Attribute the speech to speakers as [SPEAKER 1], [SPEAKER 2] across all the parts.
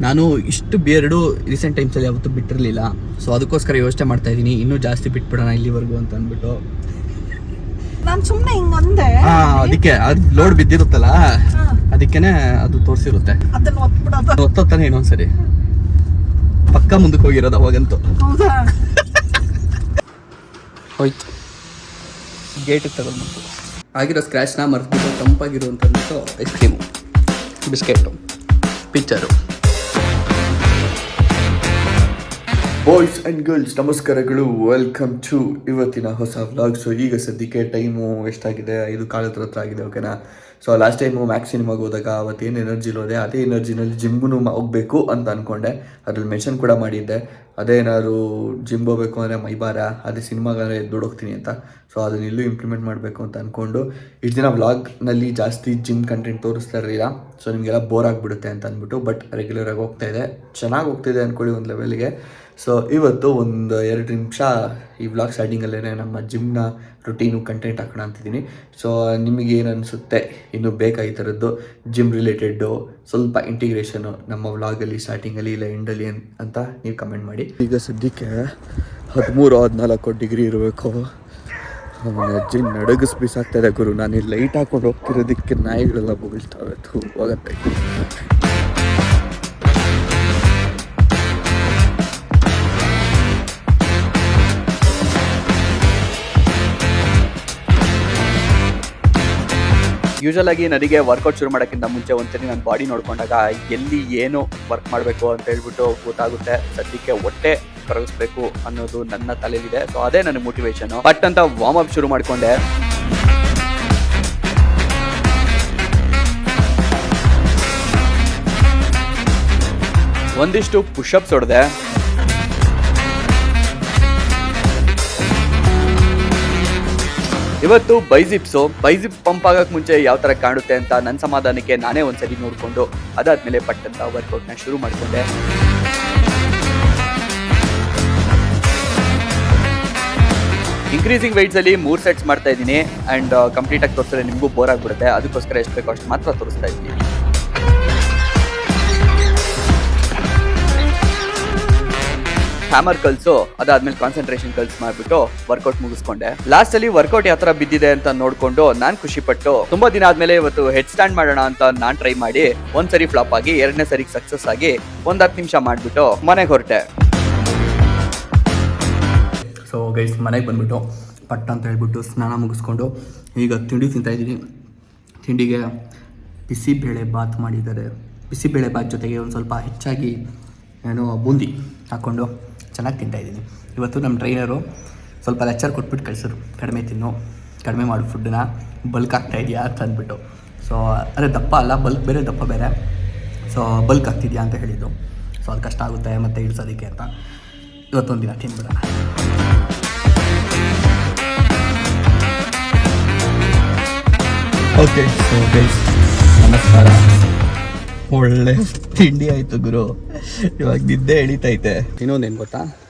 [SPEAKER 1] ನಾನು ಇಷ್ಟು ಬಿಯರ್ಡು ರೀಸೆಂಟ್ ಟೈಮ್ಸಲ್ಲಿ ಯಾವತ್ತೂ ಬಿಟ್ಟಿರಲಿಲ್ಲ. ಸೊ ಅದಕ್ಕೋಸ್ಕರ ಯೋಚನೆ ಮಾಡ್ತಾ ಇದ್ದೀನಿ ಇನ್ನೂ ಜಾಸ್ತಿ ಬಿಟ್ಬಿಡೋಣ ಇಲ್ಲಿವರೆಗೂ ಅಂತ ಅಂದ್ಬಿಟ್ಟು.
[SPEAKER 2] ನಾನು ಸುಮ್ಮನೆ ಹಿಂಗಂದೆ.
[SPEAKER 1] ಅದಕ್ಕೆ ಅದು ಲೋಡ್ ಬಿದ್ದಿರುತ್ತಲ್ಲ, ಅದಕ್ಕೇನೆ ಅದು ತೋರಿಸಿರುತ್ತೆ.
[SPEAKER 2] ಅದನ್ನು
[SPEAKER 1] ಒತ್ತೋತಾನೆ ಇನ್ನೊಂದ್ಸರಿ ಪಕ್ಕ ಮುಂದಕ್ಕೆ ಹೋಗಿರೋದು ಅವಾಗಂತೂ. ಹೋಯ್ತು ಗೇಟಿಗೆ ತಗೊಂಡ್ಬಿಟ್ಟು ಆಗಿರೋ ಸ್ಕ್ರ್ಯಾಚ್ನ ಮರ್ತ್ಬಿಟ್ಟು ತಂಪಾಗಿರುವಂತಂದ್ಬಿಟ್ಟು ice cream, biscuit, picture. Boys and girls ನಮಸ್ಕಾರಗಳು, ವೆಲ್ಕಮ್ ಟು ಇವತ್ತಿನ ಹೊಸ ವ್ಲಾಗ್. ಸೊ ಈಗ ಸದ್ಯಕ್ಕೆ ಟೈಮು ಎಷ್ಟಾಗಿದೆ, 5:15 ಹತ್ರ ಆಗಿದೆ. ಓಕೆನಾ. ಸೊ ಲಾಸ್ಟ್ ಟೈಮು ಮ್ಯಾಕ್ಸ್ ಸಿನಿಮಾಗೆ ಹೋದಾಗ ಅವತ್ತೇನು ಎನರ್ಜಿಲಿ ಹೋದೆ ಅದೇ ಎನರ್ಜಿನಲ್ಲಿ ಜಿಮ್ಗೂ ಹೋಗಬೇಕು ಅಂತ ಅಂದ್ಕೊಂಡೆ. ಅದ್ರಲ್ಲಿ ಮೆನ್ಷನ್ ಕೂಡ ಮಾಡಿದ್ದೆ, ಅದೇ ಏನಾದ್ರು ಜಿಮ್ ಹೋಗ್ಬೇಕು ಅಂದರೆ ಮೈಬಾರ, ಅದೇ ಸಿನಿಮಾಗಾದ್ರೆ ದುಡ್ಡೋಗ್ತೀನಿ ಅಂತ. ಸೊ ಅದನ್ನ ಇಲ್ಲೂ ಇಂಪ್ಲಿಮೆಂಟ್ ಮಾಡಬೇಕು ಅಂತ ಅಂದ್ಕೊಂಡು ಇಷ್ಟು ದಿನ ವ್ಲಾಗ್ನಲ್ಲಿ ಜಾಸ್ತಿ ಜಿಮ್ ಕಂಟೆಂಟ್ ತೋರಿಸ್ತಾ ಇರಲಿಲ್ಲ. ಸೊ ನಿಮಗೆಲ್ಲ ಬೋರ್ ಆಗಿಬಿಡುತ್ತೆ ಅಂತ ಅಂದ್ಬಿಟ್ಟು, ಬಟ್ ರೆಗ್ಯುಲರಾಗಿ ಹೋಗ್ತಾಯಿದೆ, ಚೆನ್ನಾಗಿ ಹೋಗ್ತಿದೆ ಅಂದ್ಕೊಳ್ಳಿ ಒಂದು ಲೆವೆಲ್ಗೆ. ಸೊ ಇವತ್ತು ಒಂದು 2 ನಿಮಿಷ ಈ ವ್ಲಾಗ್ ಸ್ಟಾರ್ಟಿಂಗಲ್ಲೇ ನಮ್ಮ ಜಿಮ್ನ ರುಟೀನು ಕಂಟೆಂಟ್ ಹಾಕೋಣ ಅಂತಿದ್ದೀನಿ. ಸೊ ನಿಮಗೇನು ಅನಿಸುತ್ತೆ, ಇನ್ನೂ ಬೇಕಾ ಈ ಥರದ್ದು ಜಿಮ್ ರಿಲೇಟೆಡ್ಡು ಸ್ವಲ್ಪ ಇಂಟಿಗ್ರೇಷನು ನಮ್ಮ ವ್ಲಾಗಲ್ಲಿ ಸ್ಟಾರ್ಟಿಂಗಲ್ಲಿ ಇಲ್ಲ ಎಂಡಲ್ಲಿ ಅಂತ ನೀವು ಕಮೆಂಟ್ ಮಾಡಿ. ಈಗ ಸದ್ಯಕ್ಕೆ 13-14 ಡಿಗ್ರಿ ಇರಬೇಕು. ಅಜ್ಜಿ ನಡಗಿಸ್ ಬಿಸಾಕ್ತಾಯಿದೆ ಗುರು. ನಾನು ಇಲ್ಲಿ ಲೈಟ್ ಹಾಕೊಂಡು ಹೋಗ್ತಿರೋದಕ್ಕೆ ನಾಯಿಗಳೆಲ್ಲ ಬೀಳ್ತಾವೆ, ಹೋಗತ್ತೆ. ಯೂಶಲ್ ಆಗಿ ನನಗೆ ವರ್ಕೌಟ್ ಶುರು ಮಾಡೋಕ್ಕಿಂತ ಮುಂಚೆ ಒಂದ್ಸರಿ ನನ್ನ ಬಾಡಿ ನೋಡ್ಕೊಂಡಾಗ ಎಲ್ಲಿ ಏನು ವರ್ಕ್ ಮಾಡಬೇಕು ಅಂತ ಹೇಳ್ಬಿಟ್ಟು ಗೊತ್ತಾಗುತ್ತೆ. ಸದ್ಯಕ್ಕೆ ಹೊಟ್ಟೆ ಕರಗಿಸ್ಬೇಕು ಅನ್ನೋದು ನನ್ನ ತಲೆಯಲ್ಲಿದೆ. ಸೊ ಅದೇ ನನ್ನ ಮೋಟಿವೇಶನ್. ಬಟ್ ಅಂತ ವಾರ್ಮ್ ಅಪ್ ಶುರು ಮಾಡ್ಕೊಂಡೆ. ಒಂದಿಷ್ಟು ಪುಷಪ್ಸ್ ಹೊಡೆದೆ. ಇವತ್ತು ಬೈಸಿಪ್ಸ್ ಪಂಪ್ ಆಗಕ್ಕೆ ಮುಂಚೆ ಯಾವ ಥರ ಕಾಣುತ್ತೆ ಅಂತ ನನ್ನ ಸಮಾಧಾನಕ್ಕೆ ನಾನೇ ಒಂದ್ಸರಿ ನೋಡಿಕೊಂಡು ಅದಾದ್ಮೇಲೆ ಪಟ್ಟಂತ ವರ್ಕೌಟ್ನ ಶುರು ಮಾಡಿಕೊಂಡೆ. ಇನ್ಕ್ರೀಸಿಂಗ್ ವೆಯ್ಟ್ಸಲ್ಲಿ 3 ಸೆಟ್ಸ್ ಮಾಡ್ತಾ ಇದ್ದೀನಿ. ಆ್ಯಂಡ್ ಕಂಪ್ಲೀಟಾಗಿ ತೋರಿಸಿದ್ರೆ ನಿಮಗೂ ಬೋರ್ ಆಗಿಬಿಡುತ್ತೆ. ಅದಕ್ಕೋಸ್ಕರ ಎಷ್ಟು ಬೇಕೋ ಅಷ್ಟು ಮಾತ್ರ ತೋರಿಸ್ತಾ ಇದ್ದೀನಿ. ಹ್ಯಾಮರ್ ಕಲ್ಸು, ಅದಾದ್ಮೇಲೆ ಕಾನ್ಸಂಟ್ರೇಷನ್ ಕಲ್ಸ್ ಮಾಡ್ಬಿಟ್ಟು ವರ್ಕೌಟ್ ಮುಗಿಸ್ಕೊಂಡೆ. ಲಾಸ್ಟ್ ಅಲ್ಲಿ ವರ್ಕೌಟ್ ಯಾವ ತರ ಬಿದ್ದಿದೆ ಅಂತ ನೋಡ್ಕೊಂಡು ನಾನ್ ಖುಷಿ ಪಟ್ಟು ತುಂಬಾ ದಿನ ಆದ್ಮೇಲೆ ಇವತ್ತು ಹೆಡ್ ಸ್ಟ್ಯಾಂಡ್ ಮಾಡೋಣ ಅಂತ ನಾನ್ ಟ್ರೈ ಮಾಡಿ ಒಂದ್ಸರಿ ಫ್ಲಾಪ್ ಆಗಿ 2ನೇ ಸರಿ ಸಕ್ಸಸ್ ಆಗಿ 10 ನಿಮಿಷ ಮಾಡ್ಬಿಟ್ಟು ಮನೆಗೆ ಹೊರಟೆ. ಸೊ ಗೈಸ್ ಮನೆಗೆ ಬಂದ್ಬಿಟ್ಟು ಪಟ್ಟ ಅಂತ ಹೇಳ್ಬಿಟ್ಟು ಸ್ನಾನ ಮುಗಿಸ್ಕೊಂಡು ಈಗ ತಿಂಡಿ ತಿಂತಾ ಇದ್ದೀನಿ. ತಿಂಡಿಗೆ ಬಿಸಿಬೇಳೆ ಬಾತ್ ಮಾಡಿದ್ದಾರೆ. ಬಿಸಿಬೇಳೆ ಬಾತ್ ಜೊತೆಗೆ ಒಂದು ಸ್ವಲ್ಪ ಹೆಚ್ಚಾಗಿ ಏನೋ ಬೂಂದಿ ಹಾಕ್ಕೊಂಡು ಚೆನ್ನಾಗಿ ತಿಂತಾಯಿದ್ದೀನಿ. ಇವತ್ತು ನಮ್ಮ ಟ್ರೈನರು ಸ್ವಲ್ಪ ಲೆಕ್ಚರ್ ಕೊಟ್ಬಿಟ್ಟು ಕಳಿಸಿದ್ರು, ಕಡಿಮೆ ತಿನ್ನು, ಕಡಿಮೆ ಮಾಡು ಫುಡ್ಡನ್ನ, ಬಲ್ಕ್ ಆಗ್ತಾ ಇದೆಯಾ ಅಂತ ಅಂದ್ಬಿಟ್ಟು. ಸೊ ಅದೇ ದಪ್ಪ ಅಲ್ಲ, ಬಲ್ಕ್ ಬೇರೆ ದಪ್ಪ ಬೇರೆ. ಸೊ ಬಲ್ಕ್ ಆಗ್ತಿದೆಯಾ ಅಂತ ಹೇಳಿದ್ದು. ಸೊ ಅದು ಕಷ್ಟ ಆಗುತ್ತೆ ಮತ್ತು ಇಳಿಸೋದಕ್ಕೆ ಅಂತ ಇವತ್ತೊಂದು ದಿನ ತಿನ್ಬಿಡೋಣ. ಓಕೆ ಸೊ ಗೈಸ್ ನಮಸ್ಕಾರ. ಒಳ್ಳೆ ತಿಂಡಿ ಆಯಿತು ಗುರು. ಇವಾಗ ನಿದ್ದೆ ಎಳಿತೈತೆ. ಇನ್ನೊಂದೇನು ಗೊತ್ತಾ,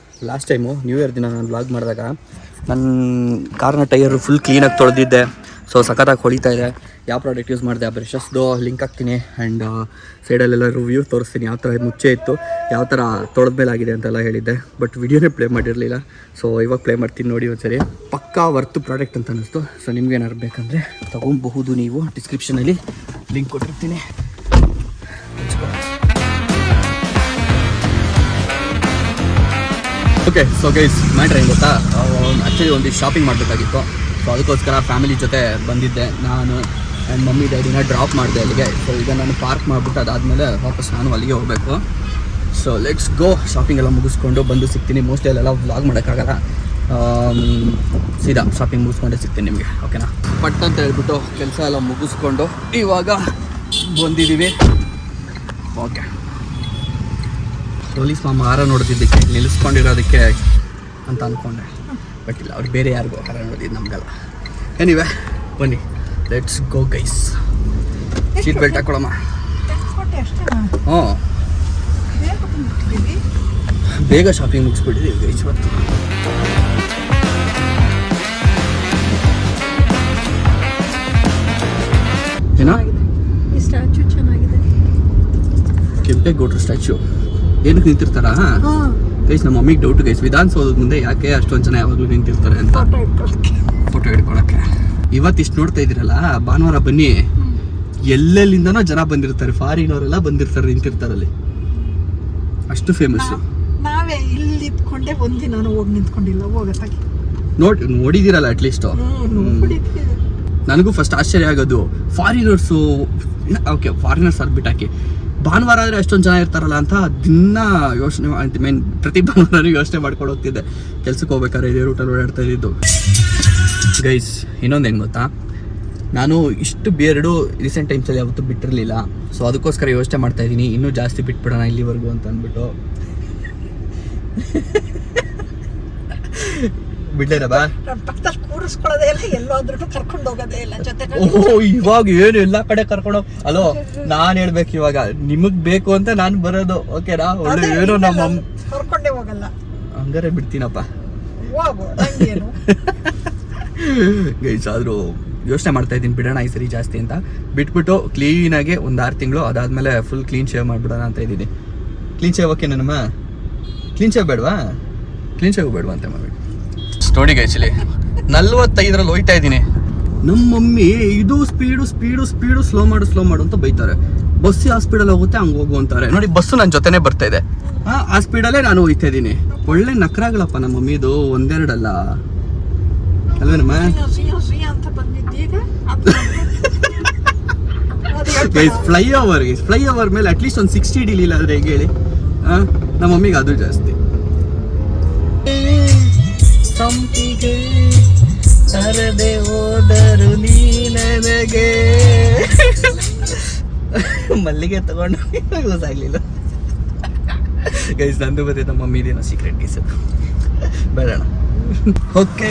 [SPEAKER 1] ಲಾಸ್ಟ್ ಟೈಮು ನ್ಯೂ ಇಯರ್ ದಿನ ನಾನು ವ್ಲಾಗ್ ಮಾಡಿದಾಗ ನನ್ನ ಕಾರ್ನ ಟೈರು ಫುಲ್ ಕ್ಲೀನಾಗಿ ತೊಳೆದಿದ್ದೆ. ಸೊ ಸಖತ್ತಾಗಿ ಹೊಳಿತಾ ಇದೆ. ಯಾವ ಪ್ರಾಡಕ್ಟ್ ಯೂಸ್ ಮಾಡಿದೆ ಆ ಬ್ರಷಸ್ದು ಲಿಂಕ್ ಹಾಕ್ತೀನಿ. ಆ್ಯಂಡ್ ಸೈಡಲ್ಲೆಲ್ಲ ರಿವ್ಯೂ ತೋರಿಸ್ತೀನಿ, ಯಾವ ಥರ ಮುಚ್ಚೆ ಇತ್ತು, ಯಾವ ಥರ ತೊಳೆದ್ಮೇಲಾಗಿದೆ ಅಂತೆಲ್ಲ ಹೇಳಿದ್ದೆ. ಬಟ್ ವಿಡಿಯೋನೇ ಪ್ಲೇ ಮಾಡಿರಲಿಲ್ಲ. ಸೊ ಇವಾಗ ಪ್ಲೇ ಮಾಡ್ತೀನಿ ನೋಡಿ ಒಂದ್ಸರಿ. ಪಕ್ಕಾ ವರ್ತ್ ಪ್ರಾಡಕ್ಟ್ ಅಂತ ಅನ್ನಿಸ್ತು. ಸೊ ನಿಮ್ಗೇನಾರು ಬೇಕಂದರೆ ತೊಗೊಬಹುದು, ನೀವು ಡಿಸ್ಕ್ರಿಪ್ಷನಲ್ಲಿ ಲಿಂಕ್ ಕೊಟ್ಟಿರ್ತೀನಿ. ಓಕೆ ಸೊ ಗೈಸ್ ಮ್ಯಾಟ್ರ್ ಏನು ಗೊತ್ತಾ, ಆ್ಯಕ್ಚುಲಿ ಒಂದು ಶಾಪಿಂಗ್ ಮಾಡಬೇಕಾಗಿತ್ತು. ಸೊ ಅದಕ್ಕೋಸ್ಕರ ಫ್ಯಾಮಿಲಿ ಜೊತೆ ಬಂದಿದ್ದೆ. ನಾನು ಆ್ಯಂಡ್ ಮಮ್ಮಿ ಡ್ಯಾಡಿನ ಡ್ರಾಪ್ ಮಾಡಿದೆ ಅಲ್ಲಿಗೆ. ಸೊ ಈಗ ನಾನು ಪಾರ್ಕ್ ಮಾಡಿಬಿಟ್ಟು ಅದಾದಮೇಲೆ ವಾಪಸ್ ನಾನು ಅಲ್ಲಿಗೆ ಹೋಗಬೇಕು. So let's go. ಶಾಪಿಂಗ್ ಎಲ್ಲ ಮುಗಿಸ್ಕೊಂಡು ಬಂದು ಸಿಗ್ತೀನಿ. ಮೋಸ್ಟ್ಲಿ ಅಲ್ಲೆಲ್ಲ ವ್ಲಾಗ್ ಮಾಡೋಕ್ಕಾಗಲ್ಲ, ಸೀದಾ ಶಾಪಿಂಗ್ ಮುಗಿಸ್ಕೊಂಡೇ ಸಿಗ್ತೀನಿ ನಿಮಗೆ. ಓಕೆನಾ. ಪಟ್ ಅಂತ ಹೇಳ್ಬಿಟ್ಟು ಕೆಲಸ ಎಲ್ಲ ಮುಗಿಸ್ಕೊಂಡು ಇವಾಗ ಬಂದಿದ್ದೀವಿ. ಓಕೆ. ಪೊಲೀಸ್ ಮಾಮ ಹಾರ ನೋಡ್ತಿದ್ದಕ್ಕೆ ನಿಲ್ಲಿಸ್ಕೊಂಡಿರೋದಕ್ಕೆ ಅಂತ ಅಂದ್ಕೊಂಡೆ, ಬಟ್ ಇಲ್ಲ, ಅವ್ರಿಗೆ ಬೇರೆ ಯಾರಿಗೂ ಹಾರ ನೋಡಿದ್ದು, ನಮಗಲ್ಲ. ಎನಿವೆ ಬನ್ನಿ, let's go guys. Seat belt ಹಾಕೊಳ್ಳಮ್ಮ. ಹ್ಞೂ ಬೇಗ ಶಾಪಿಂಗ್ ಮುಗಿಸ್ಬಿಟ್ಟಿದ್ದೀವಿ ಗೈಸ್ ಇವತ್ತು. ಏನೋ
[SPEAKER 2] ಈ ಸ್ಟ್ಯಾಚ್ಯೂ ಚೆನ್ನಾಗಿದೆ.
[SPEAKER 1] ಕೆಂಪೇಗೌಡರು ಸ್ಟ್ಯಾಚ್ಯೂ ಏನಕ್ಕೆ ನಿಂತಿರ್ತಾರ ಗೈಸ್? ನಮ್ಮ ಮಮ್ಮಿಗೆ ಡೌಟ್ ಗೈಸ್, ವಿಧಾನಸೌಧದ ಮುಂದೆ ಯಾಕೆ ಅಷ್ಟೊಂದು ಜನ ಯಾವಾಗಲೂ ನಿಂತಿರ್ತಾರೆ ಅಂತ. ಫೋಟೋ ಹಿಡ್ಕೊಳಕ್ಕೆ. ಇವತ್ತಿಷ್ಟು ನೋಡ್ತಾ ಇದ್ದೀರಲ್ಲ, ಭಾನುವಾರ ಬನ್ನಿ, ಎಲ್ಲೆಲ್ಲಿಂದನೋ ಜನ ಬಂದಿರ್ತಾರೆ, ಫಾರಿನ್ ಅವರೆಲ್ಲ ಬಂದಿರ್ತಾರೆ, ನಿಂತಿರ್ತಾರಲ್ಲಿ. ಅಷ್ಟು ಫೇಮಸ್.
[SPEAKER 2] ನಾವೇ ಇಲ್ಲಿ ಇದ್ಕೊಂಡೆ ಒಂದಿನ ಹೋಗಿ ನಿಂತ್ಕೊಂಡಿಲ್ಲ. ಹೋಗತ್ತಾಗಿ
[SPEAKER 1] ನೋಡಿದಿರಲ್ಲ ಅಟ್ಲೀಸ್ಟ್. ನನಗೂ ಫಸ್ಟ್ ಆಶ್ಚರ್ಯ ಆಗೋದು ಫಾರಿನರ್ಸು. ಓಕೆ, ಫಾರಿನರ್ಸ್ ಅದು ಬಿಟ್ಟಾಕಿ, ಭಾನುವಾರ ಆದರೆ ಅಷ್ಟೊಂದು ಜನ ಇರ್ತಾರಲ್ಲ ಅಂತ ದಿನ ಯೋಚನೆ ಮೀನ್ ಪ್ರತಿ ಭಾನುವಾರ ಯೋಚನೆ ಮಾಡ್ಕೊಂಡು ಹೋಗ್ತಿದ್ದೆ. ಕೆಲ್ಸಕ್ಕೆ ಹೋಗ್ಬೇಕಾದ್ರೆ ಇದೇ ರೂಟಲ್ಲಿ ಓಡಾಡ್ತಾ ಇದ್ದಿದ್ದು. ಗೈಸ್, ಇನ್ನೊಂದು ಏನು ಗೊತ್ತಾ, ನಾನು ಇಷ್ಟು ಬಿಯರ್ಡು ರೀಸೆಂಟ್ ಟೈಮ್ಸಲ್ಲಿ ಯಾವತ್ತೂ ಬಿಟ್ಟಿರಲಿಲ್ಲ. ಸೊ ಅದಕ್ಕೋಸ್ಕರ ಯೋಚನೆ ಮಾಡ್ತಾ ಇದ್ದೀನಿ, ಇನ್ನೂ ಜಾಸ್ತಿ ಬಿಟ್ಬಿಡೋಣ ಇಲ್ಲಿವರೆಗೂ ಅಂತ ಅಂದ್ಬಿಟ್ಟು. ಬಿಡ್ಲೇನ ಬಾ,
[SPEAKER 2] ಪಕ್ಕದಲ್ಲಿ ಕೂರಿಸ್ಕೊಳ್ಳೋದೇ ಇಲ್ಲ, ಎಲ್ಲೋದ್ರೂ ಕರ್ಕೊಂಡು ಹೋಗೋದೇ ಇಲ್ಲ ಜೊತೆ.
[SPEAKER 1] ಇವಾಗ ಏನು ಎಲ್ಲ ಕಡೆ ಕರ್ಕೊಂಡು ಅಲೋ, ನಾನ್ ಹೇಳ್ಬೇಕು ಇವಾಗ, ನಿಮಗ್ ಬೇಕು ಅಂತ ನಾನು ಬರೋದು. ಓಕೆನಾ? ಒಳ್ಳೆ ಏನೋ ನಮ್ಮ
[SPEAKER 2] ಕರ್ಕೊಂಡೇ ಹೋಗಲ್ಲ.
[SPEAKER 1] ಹಂಗಾರೆ ಬಿಡ್ತೀನಪ್ಪ. ಗೈಸ್, ಆದ್ರೂ ಯೋಚನೆ ಮಾಡ್ತಾ ಇದ್ದೀನಿ ಬಿಡೋಣ ಈ ಸರಿ ಜಾಸ್ತಿ ಅಂತ. ಬಿಟ್ಬಿಟ್ಟು ಕ್ಲೀನಾಗಿ ಒಂದು 6 ತಿಂಗಳು ಅದಾದ್ಮೇಲೆ ಫುಲ್ ಕ್ಲೀನ್ ಶೇವ್ ಮಾಡ್ಬಿಡೋಣ ಅಂತ ಇದ್ದೀನಿ. ಕ್ಲೀನ್ ಶೇವ್ ಓಕೆ ನನ್ನಮ್ಮ? ಕ್ಲೀನ್ ಶೇವ್ ಬೇಡವಾ? ಕ್ಲೀನ್ ಶೇವ್ ಬೇಡವಾ ಅಂತ ಮಾಡ್ಬೇಕು. ಸ್ಟೋರಿ ಗೈಸಲಿ 45ರಲ್ಲಿ ಹೋಯ್ತಾ ಇದ್ದೀನಿ. ನಮ್ಮ ಮಮ್ಮಿ ಇದು ಸ್ಪೀಡು ಸ್ಲೋ ಮಾಡು ಅಂತ ಬೈತಾರೆ. ಬಸ್ ಆ ಸ್ಪೀಡಲ್ಲಿ ಹೋಗುತ್ತೆ, ಹಂಗೆ ಹೋಗು ಅಂತಾರೆ. ನೋಡಿ, ಬಸ್ಸು ನನ್ನ ಜೊತೆನೇ ಬರ್ತಾ ಇದೆ, ಆ ಸ್ಪೀಡಲ್ಲೇ ನಾನು ಹೋಯ್ತಾ ಇದ್ದೀನಿ. ಒಳ್ಳೆ ನಕ್ರಾಗಳಪ್ಪ ನಮ್ಮ ಮಮ್ಮಿದು, ಒಂದೆರಡಲ್ಲ ಅಲ್ವೇನಮ್ಮ? ಫ್ಲೈ ಓವರ್ ಮೇಲೆ ಅಟ್ಲೀಸ್ಟ್ ಒಂದು 60 ಹಿಡಿಲಿಲ್ಲ ಆದರೆ ಹೇಗೆ ಹೇಳಿ? ನಮ್ಮ ಮಮ್ಮಿಗೆ ಅದು ಜಾಸ್ತಿ. ಸಂಪಿಗೆ ತರದೆ ಹೋದರು ನೀ ನನಗೆ, ಮಲ್ಲಿಗೆ ತಗೊಂಡು ಯೂಸ್ ಆಗಲಿಲ್ಲ. ಗೈಸ್, ನಂದು ಮತ್ತೆ ನಮ್ಮ ಮಮ್ಮಿದೇನೋ ಸೀಕ್ರೆಟ್ ಗೈಸ್, ಬೇಡಣ. ಓಕೆ,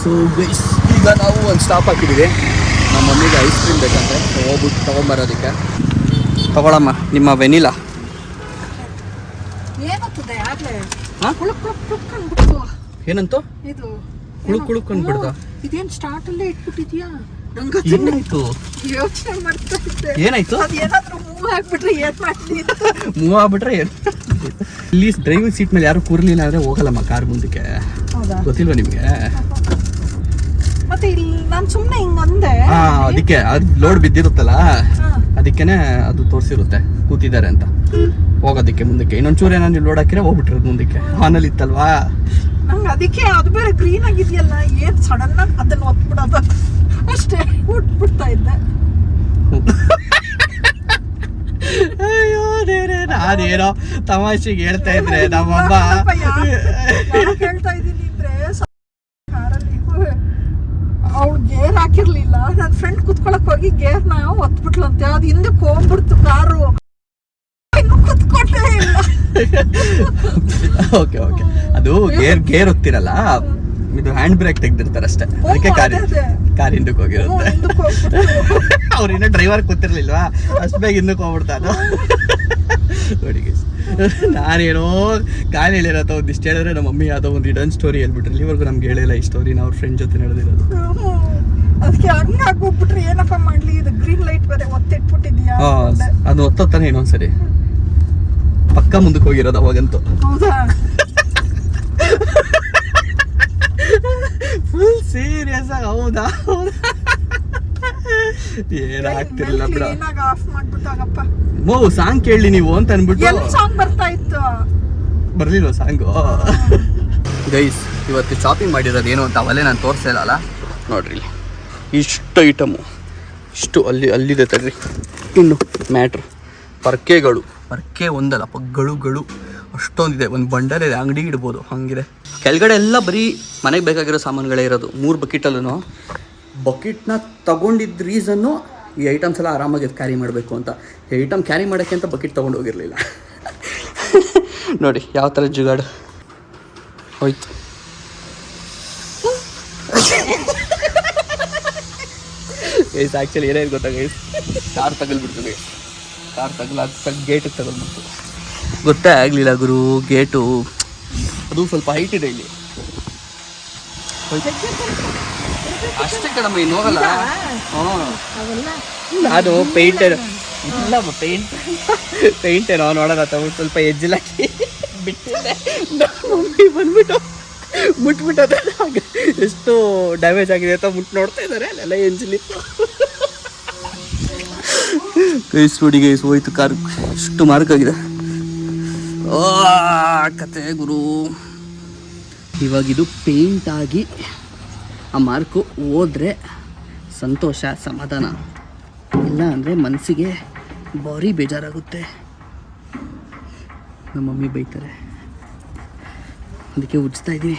[SPEAKER 1] ಸೊ ಗೈಸ್, ಈಗ ನಾವು ಒಂದು ಸ್ಟಾಪ್ ಹಾಕಿದ್ದೀವಿ. ನಮ್ಮ ಮಮ್ಮಿಗೆ ಐಸ್ ಕ್ರೀಮ್ ಬೇಕಂತೆ, ಹೋಗ್ಬಿಟ್ಟು ತೊಗೊಂಬರೋದಕ್ಕೆ. ತಗೊಳಮ್ಮ ನಿಮ್ಮ ವೆನಿಲಾ. ಏನಂತು? ಇದು ಕುಳುಕ್ ಅಂದ್ಬಿಡ್ತಾ?
[SPEAKER 2] ಇದೇನು ಸ್ಟಾರ್ಟ್ ಅಲ್ಲೇ ಇಟ್ಬಿಟ್ಟಿದ್ಯಾ?
[SPEAKER 1] ಏನಾಯ್ತು?
[SPEAKER 2] ಯೋಚನೆ ಮಾಡ್ತಾ ಇದ್ದೆ,
[SPEAKER 1] ಏನಾಯ್ತು?
[SPEAKER 2] ಅದೇನಾದ್ರೂ ಮೂವ್ ಆಗ್ಬಿಟ್ರೆ ಏನ್ ಮಾಡ್ತೀನಿ?
[SPEAKER 1] ಮೂವ್ ಆಗ್ಬಿಟ್ರೆ ಏನು? ಇಲ್ಲಿ ಡ್ರೈವಿಂಗ್ ಸೀಟ್ ಮೇಲೆ ಯಾರು ಕೂರ್ಲಿಲ್ಲ ಅಂದ್ರೆ ಹೋಗಲ್ಲಮ್ಮ ಕಾರ್ ಮುಂದಕ್ಕೆ. ಗೊತ್ತಿಲ್ವಾ ನಿಮ್ಗೆ?
[SPEAKER 2] ಮತ್ತೆ ಇಲ್ಲಿ ನಾನು ಸುಮ್ಮನೆ ಹಿಂಗಂದೆ.
[SPEAKER 1] ಅದಕ್ಕೆ ಅದು ಲೋಡ್ ಬಿದ್ದಿರುತ್ತಲ್ಲ, ಅದಕ್ಕೇನೆ ಅದು ತೋರಿಸಿರುತ್ತೆ ಕೂತಿದ್ದಾರೆ ಅಂತ. ಹೋಗೋದಕ್ಕೆ ಮುಂದಕ್ಕೆ ಇನ್ನೊಂಚೂರು ಏನಾದ್ರು ಲೋಡ್ ಹಾಕಿದ್ರೆ ಹೋಗ್ಬಿಟ್ಟಿರೋದು ಮುಂದಕ್ಕೆ. ಆನಲ್ಲಿ ಇತ್ತಲ್ವಾ,
[SPEAKER 2] ನಂಗೆ ಅದಕ್ಕೆ ಅದು ಬೇರೆ ಗ್ರೀನ್ ಆಗಿದೆಯಲ್ಲ, ಏನ್ ಸಡನ್ ಆಗಿ ಅದನ್ನ ಒತ್ಬಿಡೋದು ಅಷ್ಟೇ, ಬಿಡ್ತಾ ಇದ್ದೆ.
[SPEAKER 1] ಅಯ್ಯೋ ದೇವ್ರೆ, ನಾನೇನೋ ತಮಾಷೆಗೆ ಹೇಳ್ತಾ ಇದ್ರೆ ನಮ್ಮಮ್ಮ
[SPEAKER 2] ಹೇಳ್ತಾ ಇದ್ದೀನಿ ಅಂದ್ರೆ ಕಾರಲ್ಲಿ ಅವಳು ಗೇರ್ ಹಾಕಿರ್ಲಿಲ್ಲ. ನನ್ನ ಫ್ರೆಂಡ್ ಕುತ್ಕೊಳಕ್ ಹೋಗಿ ಗೇರ್ನ ಒತ್ಬಿಟ್ಲಂತೆ, ಅದು ಹಿಂದಕ್ಕೆ ಹೋಗ್ಬಿಡ್ತು ಕಾರು, ಇನ್ನು ಕುತ್ಕೊಂಡೇ ಇಲ್ಲ.
[SPEAKER 1] ಓಕೆ, ಅದು ಗೇರ್ ಹೊತ್ತಿರಲ್ಲ, ಇದು ಹ್ಯಾಂಡ್ ಬ್ರೇಕ್ ತೆಗ್ದಿರ್ತಾರೆ ಅಷ್ಟೇ, ಅದಕ್ಕೆ ಕಾರ್ ಹಿಂದಕ್ಕೆ ಹೋಗಿರುತ್ತೆ. ಅವ್ರು ಇನ್ನೂ ಡ್ರೈವರ್ ಕೂತಿರ್ಲಿಲ್ವಾ, ಅಷ್ಟು ಬೇಗ ಹಿಂದಕ್ಕೆ ಹೋಗ್ಬಿಡ್ತಾನ. ನೋಡಿ ನಾನೇನೋ ಕಾಲು ಹೇಳಿರತ್ತ ಒಂದಿಷ್ಟು ಹೇಳಿದ್ರೆ ನಮ್ಮ ಮಮ್ಮಿ ಯಾವುದೋ ಒಂದು ಇಡನ್ ಸ್ಟೋರಿ ಹೇಳ್ಬಿಟ್ರೆ. ಇಲ್ಲಿವರೆಗೂ ನಮ್ಗೆ ಹೇಳಿಲ್ಲ ಈ ಸ್ಟೋರಿನ, ಅವ್ರ ಫ್ರೆಂಡ್ ಜೊತೆ ನಡೆದಿರೋದು.
[SPEAKER 2] ಅದಕ್ಕೆ ಹಂಗೆ ಆಗೋಗ್ಬಿಟ್ರೆ ಏನಪ್ಪ ಮಾಡ್ಲಿ, ಇದು ಗ್ರೀನ್ ಲೈಟ್ ಬೇರೆ ಒತ್ತಿಟ್ಬಿಟ್ಟಿದ್ಯಾ?
[SPEAKER 1] ಅದು ಒತ್ತಾನೆ ಇನ್ನೊಂದ್ಸರಿ ಪಕ್ಕ ಮುಂದಕ್ಕೆ ಹೋಗಿರೋದು ಅವಾಗಂತೂ.
[SPEAKER 2] ಹೌದಾ?
[SPEAKER 1] ಫುಲ್ ಸೀರಿಯಸ್ ಆಗಿ. ಹೌದಾ? ಏನಾಗ್ತಿರ್ಲಿಲ್ಲ ಬಿಡ.
[SPEAKER 2] ಆಫ್ ಮಾಡ್ಬಿಟ್ಟಾಗಪ್ಪ.
[SPEAKER 1] ಸಾಂಗ್ ಕೇಳಿ ನೀವು ಅಂತ ಅನ್ಬಿಟ್ಟು
[SPEAKER 2] ಸಾಂಗ್ ಬರ್ತಾ ಇತ್ತು,
[SPEAKER 1] ಬರ್ಲಿಲ್ವ ಸಾಂಗು? ಗೈಸ್, ಇವತ್ತು ಶಾಪಿಂಗ್ ಮಾಡಿರೋದು ಏನು ಅಂತ ಅವಲ್ಲೇ ನಾನು ತೋರಿಸಲ್ಲ. ನೋಡ್ರಿ, ಇಷ್ಟು ಐಟಮು, ಇಷ್ಟು ಅಲ್ಲಿದೆ ತಡ್ರಿ. ಇನ್ನು ಮ್ಯಾಟ್ರ್ ಪರ್ಕೆ ಒಂದಲ್ಲ ಪಗ್ಗಳು ಅಷ್ಟೊಂದಿದೆ. ಒಂದು ಬಂಡಲ್ ಇದೆ, ಅಂಗಡಿ ಇಡ್ಬೋದು ಹಂಗಿದೆ. ಕೆಳಗಡೆ ಎಲ್ಲ ಬರೀ ಮನೆಗೆ ಬೇಕಾಗಿರೋ ಸಾಮಾನುಗಳೇ ಇರೋದು. 3 ಬಕೆಟಲ್ಲೂ ಬಕೆಟ್ನ ತಗೊಂಡಿದ್ದ ರೀಸನ್ನು ಈ ಐಟಮ್ಸ್ ಎಲ್ಲ ಆರಾಮಾಗಿ ಕ್ಯಾರಿ ಮಾಡಬೇಕು ಅಂತ. ಈ ಐಟಮ್ ಕ್ಯಾರಿ ಮಾಡೋಕ್ಕೆ ಅಂತ ಬಕೆಟ್ ತೊಗೊಂಡು ಹೋಗಿರಲಿಲ್ಲ. ನೋಡಿ ಯಾವ ಥರ ಜುಗಾಡು ಹೋಯ್ತು. ಗೈಸ್, ಆ್ಯಕ್ಚುಲಿ ಏನೇನು ಗೊತ್ತಾ ಗೈಸ್, ಕಾರ್ ತಗಲ್ಬಿಡ್ತು ಗೈಸ್. ಕಾರ್ ಗೇಟಿಗೆ ತಗಲ್ಬಿಡ್ತು. ಗೊತ್ತೇ ಆಗಲಿಲ್ಲ ಗುರು, ಗೇಟು ಅದು ಸ್ವಲ್ಪ ಹೈಟ್ ಇದೆ ಇಲ್ಲಿ. ಅಷ್ಟೇ ಕಣಮ್ಮ, ಇನ್ನು ಹೋಗಲ್ಲ. ನಾನು
[SPEAKER 3] ಇಲ್ಲಮ್ಮ ಪೇಂಟ್ ಏನೋ ನೋಡೋಣ ತಗೊಂಡು ಸ್ವಲ್ಪ ಎಜ್ಜಿಲಾಕಿ ಬಿಟ್ಟಿದ್ದೆ. ಮಮ್ಮಿ ಬಂದ್ಬಿಟ್ಟು ಮುಟ್ಬಿಟ್ಟದೆ ಎಷ್ಟು ಡ್ಯಾಮೇಜ್ ಆಗಿದೆ ಅಂತ ನೋಡ್ತಾ ಇದ್ದಾರೆ. ಅಲ್ಲೆಲ್ಲ ಎಂಜಿಲಿತ್ತು. ಗೈಸ್ ನೋಡಿ ಗೈಸ್, ಹೋಯ್ತು ಕಾರ್, ಇಷ್ಟು ಮಾರ್ಕ್ ಆಗಿದೆ. ಕತೆ ಗುರು. ಇವಾಗಿದು ಪೇಂಟ್ ಆಗಿ ಆ ಮಾರ್ಕು ಹೋದ್ರೆ ಸಂತೋಷ, ಸಮಾಧಾನ. ಇಲ್ಲ ಅಂದರೆ ಮನಸ್ಸಿಗೆ ಭಾರಿ ಬೇಜಾರಾಗುತ್ತೆ. ನಮ್ಮ ಮಮ್ಮಿ ಬೈತಾರೆ, ಅದಕ್ಕೆ ಉಜ್ತಾ ಇದ್ದೀನಿ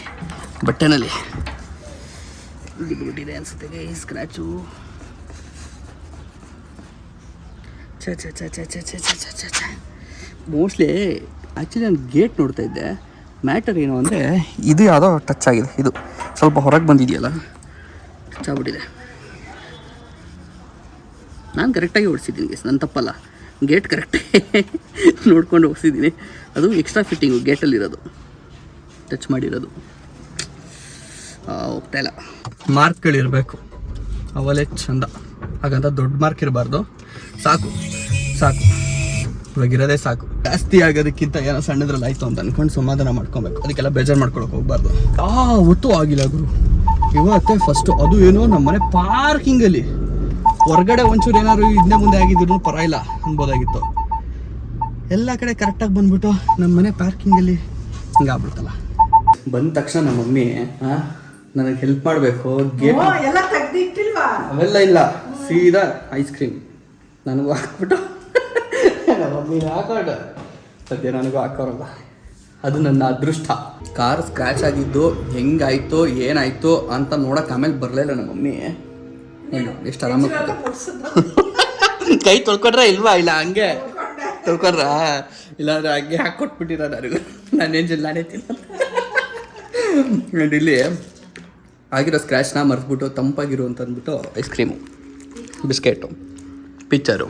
[SPEAKER 3] ಬಟ್ಟೆನಲ್ಲಿ. ಬಿಟ್ಟಿದೆ ಅನಿಸುತ್ತೆ ಸ್ಕ್ರ್ಯಾಚು. ಮೋಸ್ಟ್ಲಿ ಆ್ಯಕ್ಚುಲಿ ನಾನು ಗೇಟ್ ನೋಡ್ತಾ ಇದ್ದೆ. ಮ್ಯಾಟರ್ ಏನು ಅಂದರೆ ಇದು ಯಾವುದೋ ಟಚ್ ಆಗಿದೆ, ಇದು ಸ್ವಲ್ಪ ಹೊರಗೆ ಬಂದಿದೆಯಲ್ಲ, ಟಚ್ ಆಗ್ಬಿಟ್ಟಿದೆ. ನಾನು ಕರೆಕ್ಟಾಗಿ ಓಡಿಸಿದ್ದೀನಿ ಗೈಸ್, ನನ್ನ ತಪ್ಪಲ್ಲ. ಗೇಟ್ ಕರೆಕ್ಟಾಗಿ ನೋಡ್ಕೊಂಡು ಓಡಿಸಿದ್ದೀನಿ. ಅದು ಎಕ್ಸ್ಟ್ರಾ ಫಿಟ್ಟಿಂಗು ಗೇಟಲ್ಲಿರೋದು, ಟಚ್ ಮಾಡಿರೋದು. ಹೋಗ್ತಾ ಇಲ್ಲ. ಮಾರ್ಕ್ಗಳಿರಬೇಕು, ಅವಲೇ ಚಂದ. ಹಾಗಂತ ದೊಡ್ಡ ಮಾರ್ಕ್ ಇರಬಾರ್ದು. ಸಾಕು ಸಾಕು, ಇವಾಗಿರೋದೇ ಸಾಕು. ಜಾಸ್ತಿ ಆಗೋದಕ್ಕಿಂತ ಏನೋ ಸಣ್ಣದ್ರಲ್ಲಿ ಆಯಿತು ಅಂತ ಅಂದ್ಕೊಂಡು ಸಮಾಧಾನ ಮಾಡ್ಕೊಬೇಕು. ಅದಕ್ಕೆಲ್ಲ ಬೇಜಾರು ಮಾಡ್ಕೊಳಕ್ಕೆ ಹೋಗ್ಬಾರ್ದು. ಒಟ್ಟು ಆಗಿಲ್ಲ ಗುರು ಇವತ್ತೇ ಫಸ್ಟು. ಅದು ಏನೋ ನಮ್ಮ ಮನೆ ಪಾರ್ಕಿಂಗಲ್ಲಿ ಹೊರಗಡೆ ಒಂಚೂರು ಏನಾದ್ರು ಹಿಂದೆ ಮುಂದೆ ಆಗಿದ್ರು ಪರವಾಗಿಲ್ಲ ಅನ್ಬೋದಾಗಿತ್ತು. ಎಲ್ಲ ಕಡೆ ಕರೆಕ್ಟಾಗಿ ಬಂದ್ಬಿಟ್ಟು ನಮ್ಮ ಮನೆ ಪಾರ್ಕಿಂಗಲ್ಲಿ ಹಿಂಗೆ ಆಗ್ಬಿಡ್ತಲ್ಲ. ಬಂದ ತಕ್ಷಣ ನಮ್ಮ ಮಮ್ಮಿ ನನಗೆ ಹೆಲ್ಪ್ ಮಾಡಬೇಕು. ಗೇಟ್
[SPEAKER 2] ಎಲ್ಲ ತೆಗ್ದಿಟ್ಟಿಲ್ವಾ?
[SPEAKER 3] ಅವೆಲ್ಲ ಇಲ್ಲ, ಸೀದಾ ಐಸ್ ಕ್ರೀಮ್ ನನಗೂ ಹಾಕ್ಬಿಟ್ಟು ನಮ್ಮ ಮಮ್ಮಿನ ಹಾಕೋಣ. ಸದ್ಯ ನನಗೂ ಹಾಕೋರಲ್ಲ, ಅದು ನನ್ನ ಅದೃಷ್ಟ. ಕಾರ್ ಸ್ಕ್ರ್ಯಾಚ್ ಆಗಿದ್ದು ಹೆಂಗಾಯ್ತು ಏನಾಯ್ತು ಅಂತ ನೋಡಕ್ಕೆ ಆಮೇಲೆ ಬರಲಿಲ್ಲ ನಮ್ಮ ಮಮ್ಮಿ. ಎಷ್ಟು ಆರಾಮಾಗಿ ಕೈ ತೊಳ್ಕೊಂಡ್ರ ಇಲ್ವಾ? ಇಲ್ಲ ಹಂಗೆ ತೊಳ್ಕೊಂಡ್ರ, ಇಲ್ಲಾಂದ್ರೆ ಹಂಗೆ ಹಾಕ್ಕೊಟ್ಬಿಟ್ಟಿರ ನನಗೂ. ನಾನೇನು ನಾನೇ ತಿನ್ನ. ಇಲ್ಲಿ ಆಗಿರೋ ಸ್ಕ್ರ್ಯಾಚ್ನ ಮರೆಸ್ಬಿಟ್ಟು ತಂಪಾಗಿರು ಅಂತ ಅಂದ್ಬಿಟ್ಟು ಐಸ್ ಕ್ರೀಮು, ಬಿಸ್ಕೆಟು, ಪಿಚ್ಚರು.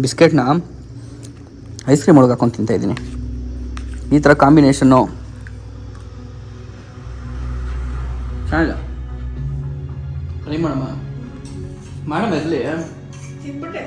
[SPEAKER 3] ಬಿಸ್ಕೆಟ್ನ ಐಸ್ ಕ್ರೀಮ್ ಒಳಗೆ ಹಾಕೊಂಡು ತಿಂತಾಯಿದ್ದೀನಿ. ಈ ಥರ ಕಾಂಬಿನೇಷನ್ನು ಚೆನ್ನಾಗಿಲ್ಲ. ಟ್ರೈ ಮಾಡಮ್ಮ ಇರಲಿ.
[SPEAKER 2] ತಿನ್ಬಿಟ್ಟೆ